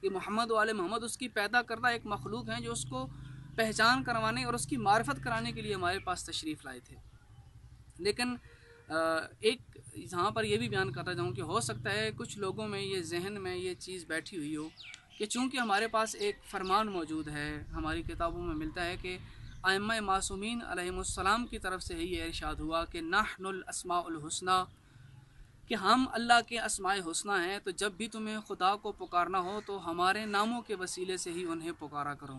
کہ محمد و آل محمد اس کی پیدا کردہ ایک مخلوق ہیں جو اس کو پہچان کروانے اور اس کی معرفت کرانے کے لیے ہمارے پاس تشریف لائے تھے۔ لیکن ایک یہاں پر یہ بھی بیان کرتا جاؤں کہ ہو سکتا ہے کچھ لوگوں میں یہ ذہن میں یہ چیز بیٹھی ہوئی ہو کہ چونکہ ہمارے پاس ایک فرمان موجود ہے، ہماری کتابوں میں ملتا ہے کہ ائمہ معصومین علیہم السلام کی طرف سے ہی یہ ارشاد ہوا کہ نحن الاسماء الحسنی، کہ ہم اللہ کے اسماء حسنہ ہیں، تو جب بھی تمہیں خدا کو پکارنا ہو تو ہمارے ناموں کے وسیلے سے ہی انہیں پکارا کرو۔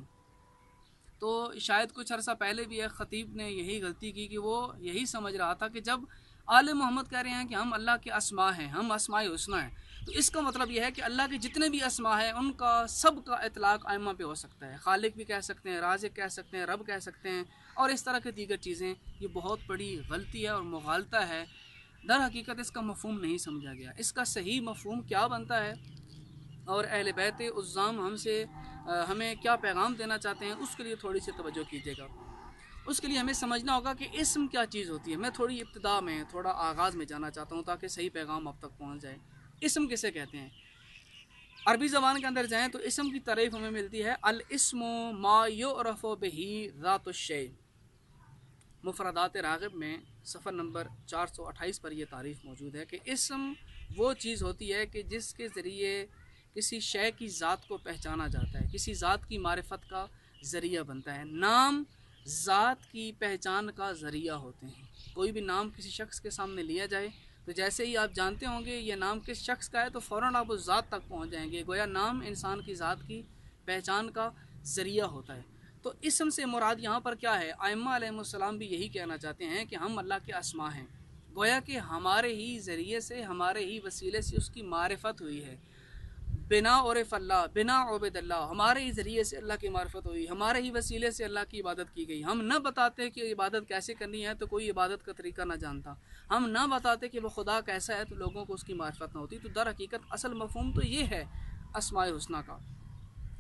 تو شاید کچھ عرصہ پہلے بھی ایک خطیب نے یہی غلطی کی کہ وہ یہی سمجھ رہا تھا کہ جب آل محمد کہہ رہے ہیں کہ ہم اللہ کے اسماء ہیں، ہم اسماء حسنہ ہیں، تو اس کا مطلب یہ ہے کہ اللہ کے جتنے بھی اسماء ہیں ان کا سب کا اطلاق ائمہ پہ ہو سکتا ہے، خالق بھی کہہ سکتے ہیں، رازق کہہ سکتے ہیں، رب کہہ سکتے ہیں، اور اس طرح کی دیگر چیزیں۔ یہ بہت بڑی غلطی ہے اور مغالطہ ہے، در حقیقت اس کا مفہوم نہیں سمجھا گیا۔ اس کا صحیح مفہوم کیا بنتا ہے اور اہل بیت عظام ہمیں کیا پیغام دینا چاہتے ہیں، اس کے لیے تھوڑی سی توجہ کیجیے گا۔ اس کے لیے ہمیں سمجھنا ہوگا کہ اسم کیا چیز ہوتی ہے۔ میں تھوڑی ابتدا میں تھوڑا آغاز میں جانا چاہتا ہوں تاکہ صحیح پیغام اب تک پہنچ جائے۔ اسم کسے کہتے ہیں؟ عربی زبان کے اندر جائیں تو اسم کی تعریف ہمیں ملتی ہے الاسم ما یعرف بہ ذات الشیء۔ مفردات راغب میں صفحہ نمبر 428 پر یہ تعریف موجود ہے کہ اسم وہ چیز ہوتی ہے کہ جس کے ذریعے کسی شے کی ذات کو پہچانا جاتا ہے، کسی ذات کی معرفت کا ذریعہ بنتا ہے۔ نام ذات کی پہچان کا ذریعہ ہوتے ہیں۔ کوئی بھی نام کسی شخص کے سامنے لیا جائے تو جیسے ہی آپ جانتے ہوں گے یہ نام کس شخص کا ہے تو فوراً آپ اس ذات تک پہنچ جائیں گے، گویا نام انسان کی ذات کی پہچان کا ذریعہ ہوتا ہے۔ تو اسم سے مراد یہاں پر کیا ہے؟ ائمہ علیہ السلام بھی یہی کہنا چاہتے ہیں کہ ہم اللہ کے اسماء ہیں، گویا کہ ہمارے ہی ذریعے سے، ہمارے ہی وسیلے سے اس کی معرفت ہوئی ہے۔ بنا عرف اللہ، بنا عبد اللہ، ہمارے ہی ذریعے سے اللہ کی معرفت ہوئی، ہمارے ہی وسیلے سے اللہ کی عبادت کی گئی۔ ہم نہ بتاتے کہ عبادت کیسے کرنی ہے تو کوئی عبادت کا طریقہ نہ جانتا، ہم نہ بتاتے کہ وہ خدا کیسا ہے تو لوگوں کو اس کی معرفت نہ ہوتی۔ تو در حقیقت اصل مفہوم تو یہ ہے اسماء حسنہ کا۔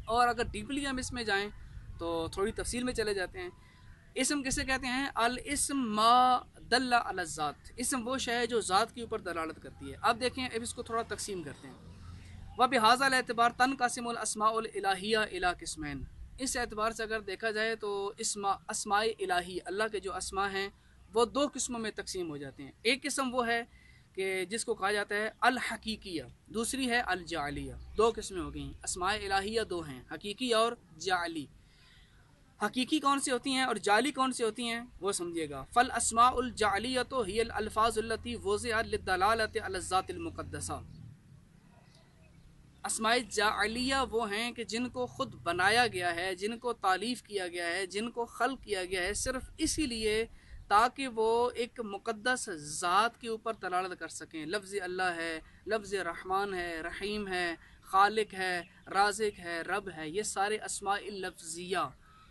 اور اگر ڈیپلی ہم اس میں جائیں تو تھوڑی تفصیل میں چلے جاتے ہیں۔ اسم کسے کہتے ہیں؟ الاسم ما دل علی الذات، اسم وہ شے ہے جو ذات کے اوپر دلالت کرتی ہے۔ اب دیکھیں، اب اس کو تھوڑا تقسیم کرتے ہیں۔ وبہذا الاعتبار تنقسم الاسماء الالہیہ الی قسمین، اس اعتبار سے اگر دیکھا جائے تو اسماء الہی، اللہ کے جو اسماء ہیں وہ دو قسموں میں تقسیم ہو جاتے ہیں۔ ایک قسم وہ ہے کہ جس کو کہا جاتا ہے الحقیقیہ، دوسری ہے الجعلیہ۔ دو قسمیں ہو گئیں، اسماء الہیہ دو ہیں، حقیقی اور جعلی۔ حقیقی کون سی ہوتی ہیں اور جعلی کون سی ہوتی ہیں وہ سمجھیے گا۔ فالاسماء الجعلیہ ہی الالفاظ التي وضعت للدلالۃ علی الذات المقدسہ، اسماء جعلیہ وہ ہیں کہ جن کو خود بنایا گیا ہے، جن کو تالیف کیا گیا ہے، جن کو خلق کیا گیا ہے صرف اسی لیے تاکہ وہ ایک مقدس ذات کے اوپر دلالت کر سکیں۔ لفظ اللہ ہے، لفظ رحمان ہے، رحیم ہے، خالق ہے، رازق ہے، رب ہے، یہ سارے اسماء لفظیہ،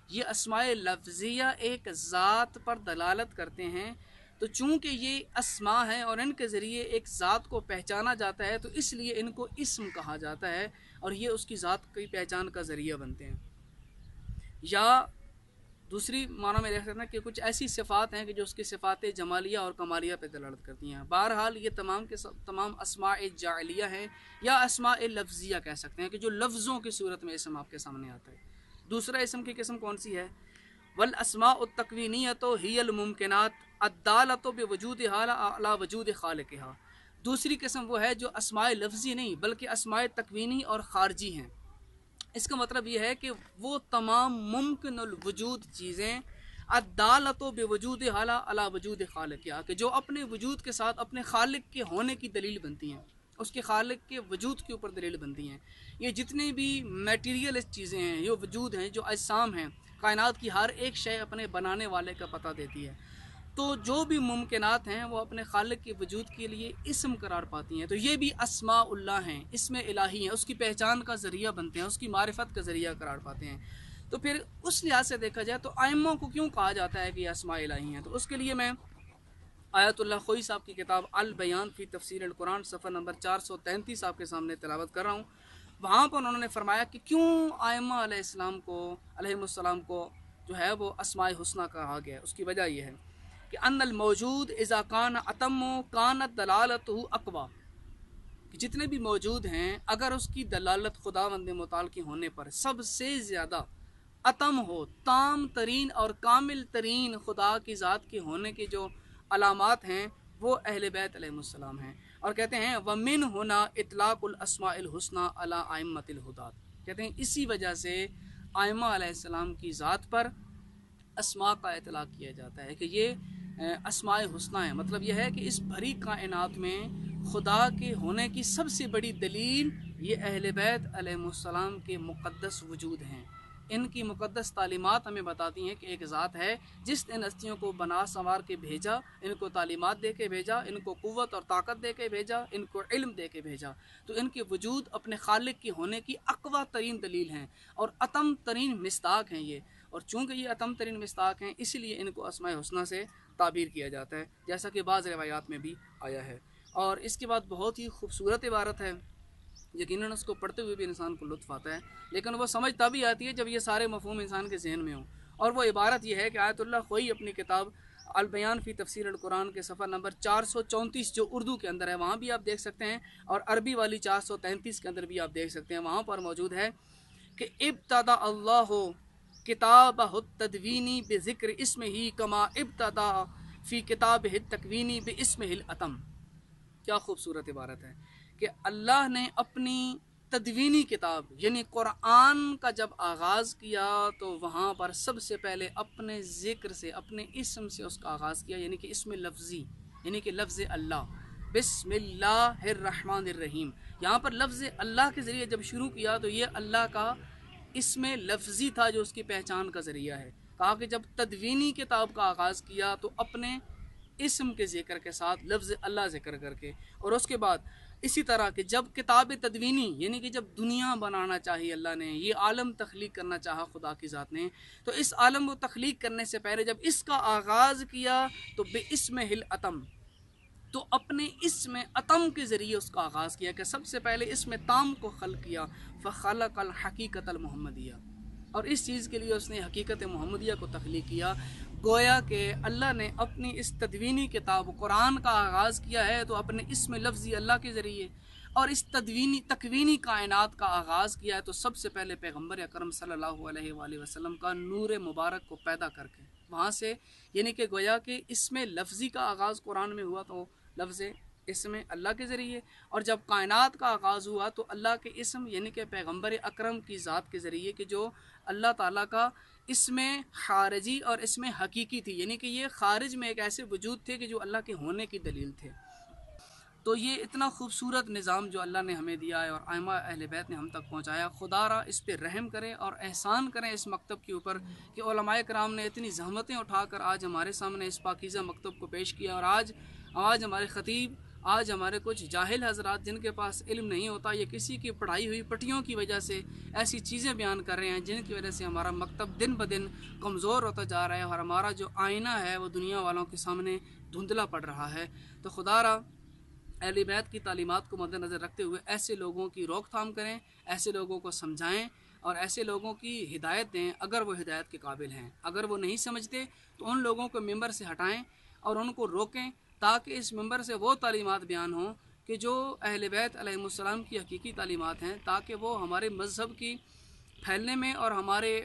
یہ اسماء لفظیہ ایک ذات پر دلالت کرتے ہیں۔ تو چونکہ یہ اسماء ہیں اور ان کے ذریعے ایک ذات کو پہچانا جاتا ہے تو اس لیے ان کو اسم کہا جاتا ہے اور یہ اس کی ذات کی پہچان کا ذریعہ بنتے ہیں۔ یا دوسری معنی میں دیکھ سکتے ہیں کہ کچھ ایسی صفات ہیں کہ جو اس کی صفات جمالیہ اور کمالیہ پہ دلالت کرتی ہیں۔ بہرحال یہ تمام کے تمام اسماء جعلیہ ہیں یا اسماء لفظیہ کہہ سکتے ہیں کہ جو لفظوں کی صورت میں اسم آپ کے سامنے آتا ہے۔ دوسرا اسم کی قسم کون سی ہے؟ والاسماء التکوینیۃ ہی الممکنات الدالۃ بوجودھا علی وجود خالقھا، دوسری قسم وہ ہے جو اسماء لفظی نہیں بلکہ اسماء تکوینی اور خارجی ہیں۔ اس کا مطلب یہ ہے کہ وہ تمام ممکن الوجود چیزیں الدالۃ بوجودھا علی وجود خالقھا، کہ جو اپنے وجود کے ساتھ اپنے خالق کے ہونے کی دلیل بنتی ہیں، اس کے خالق کے وجود کے اوپر دلیل بنتی ہیں۔ یہ جتنی بھی میٹیریلسٹ چیزیں ہیں، یہ وجود ہیں، جو اجسام ہیں، کائنات کی ہر ایک شے اپنے بنانے والے کا پتہ دیتی ہے۔ تو جو بھی ممکنات ہیں وہ اپنے خالق کے وجود کے لیے اسم قرار پاتی ہیں، تو یہ بھی اسماء اللہ ہیں، اسم الہی ہیں، اس کی پہچان کا ذریعہ بنتے ہیں، اس کی معرفت کا ذریعہ قرار پاتے ہیں۔ تو پھر اس لحاظ سے دیکھا جائے تو ائمہ کو کیوں کہا جاتا ہے کہ یہ اسماء الہی ہیں؟ تو اس کے لیے میں آیت اللہ خوئی صاحب کی کتاب البیان فی تفسیر القرآن صفحہ نمبر 433 آپ کے سامنے تلاوت کر رہا ہوں۔ وہاں پر انہوں نے فرمایا کہ کیوں ائمہ علیہ السلام کو جو ہے وہ اسماء حسنہ کہا گیا ہے۔ اس کی وجہ یہ ہے کہ ان الموجود اذا کان اتم کانت دلالتہ اقوی، کہ جتنے بھی موجود ہیں اگر اس کی دلالت خداوند متعال کی ہونے پر سب سے زیادہ اتم ہو، تام ترین اور کامل ترین خدا کی ذات کے ہونے کی جو علامات ہیں وہ اہل بیت علیہ السلام ہیں۔ اور کہتے ہیں وَمِنْ هُنَا اطلاق الاسماء الحسنى علی ائمۃ الہداۃ، کہتے ہیں اسی وجہ سے ائمہ علیہ السلام کی ذات پر اسماء کا اطلاق کیا جاتا ہے کہ یہ اسماء حسنہ ہیں۔ مطلب یہ ہے کہ اس بھری کائنات میں خدا کے ہونے کی سب سے بڑی دلیل یہ اہل بیت علیہ السلام کے مقدس وجود ہیں۔ ان کی مقدس تعلیمات ہمیں بتاتی ہیں کہ ایک ذات ہے جس نے ہستیوں کو بنا سنوار کے بھیجا، ان کو تعلیمات دے کے بھیجا، ان کو قوت اور طاقت دے کے بھیجا، ان کو علم دے کے بھیجا، تو ان کے وجود اپنے خالق کے ہونے کی اقوی ترین دلیل ہیں اور اتم ترین مصداق ہیں یہ۔ اور چونکہ یہ اتم ترین مصداق ہیں اسی لیے ان کو اسماء حسنہ سے تعبیر کیا جاتا ہے، جیسا کہ بعض روایات میں بھی آیا ہے۔ اور اس کے بعد بہت ہی خوبصورت عبارت ہے، یقیناً اس کو پڑھتے ہوئے بھی انسان کو لطف آتا ہے، لیکن وہ سمجھ تبھی آتی ہے جب یہ سارے مفہوم انسان کے ذہن میں ہوں۔ اور وہ عبارت یہ ہے کہ آیت اللہ خوئی اپنی کتاب البیان فی تفسیر القرآن کے صفحہ نمبر 434 جو اردو کے اندر ہے وہاں بھی آپ دیکھ سکتے ہیں، اور عربی والی 433 کے اندر بھی آپ دیکھ سکتے ہیں، وہاں پر موجود ہے کہ ابتدا اللہ کتابہ التدوینی بذکر اسمہ کما ابتدا فی کتابہ التکوینی باسمہ الاتم۔ کیا خوبصورت عبارت ہے کہ اللہ نے اپنی تدوینی کتاب یعنی قرآن کا جب آغاز کیا تو وہاں پر سب سے پہلے اپنے ذکر سے، اپنے اسم سے اس کا آغاز کیا، یعنی کہ اسم لفظی، یعنی کہ لفظ اللہ، بسم اللہ الرحمن الرحیم۔ یہاں پر لفظ اللہ کے ذریعے جب شروع کیا تو یہ اللہ کا اسم لفظی تھا جو اس کی پہچان کا ذریعہ ہے۔ کہا کہ جب تدوینی کتاب کا آغاز کیا تو اپنے اسم کے ذکر کے ساتھ لفظ اللہ ذکر کر کے، اور اس کے بعد اسی طرح کہ جب کتاب تدوینی یعنی کہ جب دنیا بنانا چاہی اللہ نے، یہ عالم تخلیق کرنا چاہا خدا کی ذات نے، تو اس عالم کو تخلیق کرنے سے پہلے جب اس کا آغاز کیا تو باسمہ الاتم، تو اپنے اسم اتم کے ذریعے اس کا آغاز کیا کہ سب سے پہلے اسم تام کو خلق کیا، فخلق الحقیقت المحمدیہ، اور اس چیز کے لیے اس نے حقیقت محمدیہ کو تخلیق کیا۔ گویا کہ اللہ نے اپنی اس تدوینی کتاب قرآن کا آغاز کیا ہے تو اپنے اسم لفظی اللہ کے ذریعے، اور اس تکوینی کائنات کا آغاز کیا ہے تو سب سے پہلے پیغمبر اکرم صلی اللہ علیہ وآلہ وسلم کا نور مبارک کو پیدا کر کے وہاں سے، یعنی کہ گویا کہ اسم لفظی کا آغاز قرآن میں ہوا تو لفظ اسم اللہ کے ذریعے، اور جب کائنات کا آغاز ہوا تو اللہ کے اسم یعنی کہ پیغمبر اکرم کی ذات کے ذریعے کہ جو اللہ تعالیٰ کا اسم خارجی اور اسم حقیقی تھی، یعنی کہ یہ خارج میں ایک ایسے وجود تھے کہ جو اللہ کے ہونے کی دلیل تھے۔ تو یہ اتنا خوبصورت نظام جو اللہ نے ہمیں دیا ہے اور ائمہ اہل بیت نے ہم تک پہنچایا، خدا را اس پہ رحم کرے اور احسان کریں اس مکتب کے اوپر کہ علماء کرام نے اتنی زحمتیں اٹھا کر آج ہمارے سامنے اس پاکیزہ مکتب کو پیش کیا، اور آج ہمارے خطیب، آج ہمارے کچھ جاہل حضرات جن کے پاس علم نہیں ہوتا، یہ کسی کی پڑھائی ہوئی پٹیوں کی وجہ سے ایسی چیزیں بیان کر رہے ہیں جن کی وجہ سے ہمارا مکتب دن بدن کمزور ہوتا جا رہا ہے اور ہمارا جو آئینہ ہے وہ دنیا والوں کے سامنے دھندلا پڑ رہا ہے۔ تو خدا را اہل بیت کی تعلیمات کو مد نظر رکھتے ہوئے ایسے لوگوں کی روک تھام کریں، ایسے لوگوں کو سمجھائیں اور ایسے لوگوں کی ہدایت دیں اگر وہ ہدایت کے قابل ہیں۔ اگر وہ نہیں سمجھتے تو ان لوگوں کو ممبر سے ہٹائیں اور ان کو روکیں تاکہ اس ممبر سے وہ تعلیمات بیان ہوں کہ جو اہل بیت علیہ السلام کی حقیقی تعلیمات ہیں، تاکہ وہ ہمارے مذہب کی پھیلنے میں اور ہمارے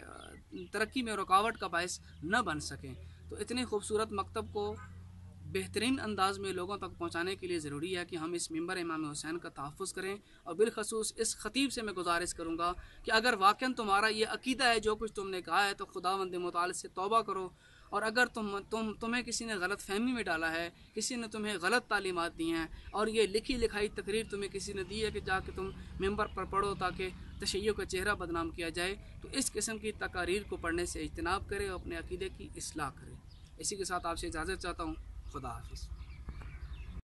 ترقی میں رکاوٹ کا باعث نہ بن سکیں۔ تو اتنے خوبصورت مکتب کو بہترین انداز میں لوگوں تک پہنچانے کے لیے ضروری ہے کہ ہم اس ممبر امام حسین کا تحفظ کریں، اور بالخصوص اس خطیب سے میں گزارش کروں گا کہ اگر واقعاً تمہارا یہ عقیدہ ہے جو کچھ تم نے کہا ہے تو خداوند متعال سے توبہ کرو، اور اگر تمہیں کسی نے غلط فہمی میں ڈالا ہے، کسی نے تمہیں غلط تعلیمات دی ہیں اور یہ لکھی لکھائی تقریر تمہیں کسی نے دی ہے کہ جا کے تم ممبر پر پڑھو تاکہ تشیع کا چہرہ بدنام کیا جائے، تو اس قسم کی تقاریر کو پڑھنے سے اجتناب کرے اور اپنے عقیدے کی اصلاح کرے۔ اسی کے ساتھ آپ سے اجازت چاہتا ہوں، خدا حافظ۔